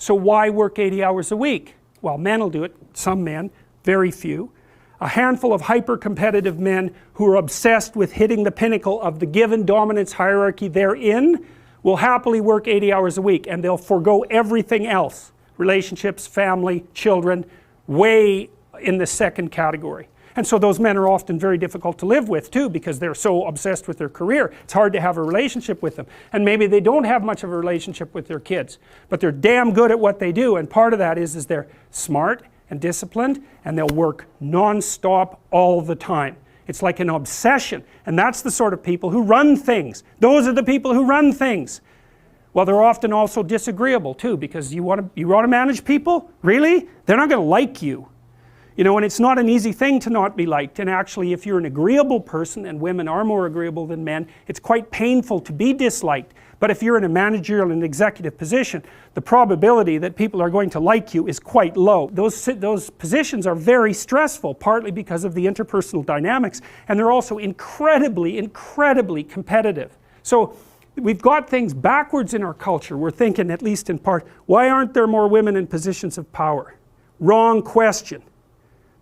So why work 80 hours a week? Well, men will do it, some men, very few. A handful of hyper-competitive men who are obsessed with hitting the pinnacle of the given dominance hierarchy they're in will happily work 80 hours a week, and they'll forego everything else. Relationships, family, children, way in the second category. And so those men are often very difficult to live with too, because they're so obsessed with their career. It's hard to have a relationship with them. And maybe they don't have much of a relationship with their kids, but they're damn good at what they do, and part of that is they're smart and disciplined, and they'll work non-stop all the time. It's like an obsession, and that's the sort of people who run things. Those are the people who run things. Well, they're often also disagreeable too, because you want to manage people? Really? They're not going to like you. You know, and it's not an easy thing to not be liked, and actually if you're an agreeable person, and women are more agreeable than men, it's quite painful to be disliked. But if you're in a managerial and executive position, the probability that people are going to like you is quite low. Those positions are very stressful, partly because of the interpersonal dynamics, and they're also incredibly, incredibly competitive. So we've got things backwards in our culture. We're thinking, at least in part, why aren't there more women in positions of power? Wrong question.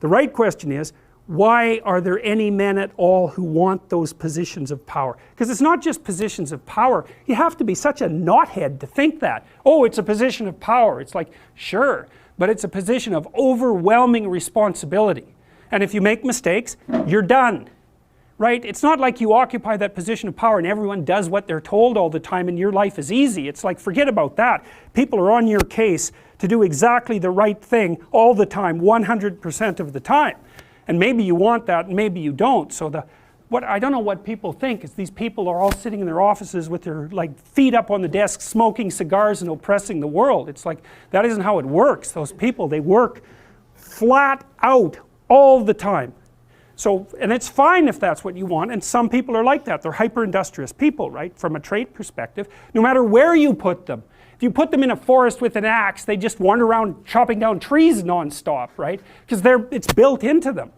The right question is, why are there any men at all who want those positions of power? Because it's not just positions of power. You have to be such a knothead to think that. Oh, it's a position of power. It's like, sure, but it's a position of overwhelming responsibility. And if you make mistakes, you're done. Right? It's not like you occupy that position of power and everyone does what they're told all the time and your life is easy. It's like, forget about that. People are on your case to do exactly the right thing all the time, 100% of the time. And maybe you want that and maybe you don't. So I don't know what people think is these people are all sitting in their offices with their feet up on the desk smoking cigars and oppressing the world. It's like, that isn't how it works. Those people, they work flat out all the time. So, and it's fine if that's what you want, and some people are like that. They're hyper-industrious people, right, from a trait perspective, no matter where you put them. If you put them in a forest with an axe, they just wander around chopping down trees non-stop, right, because it's built into them.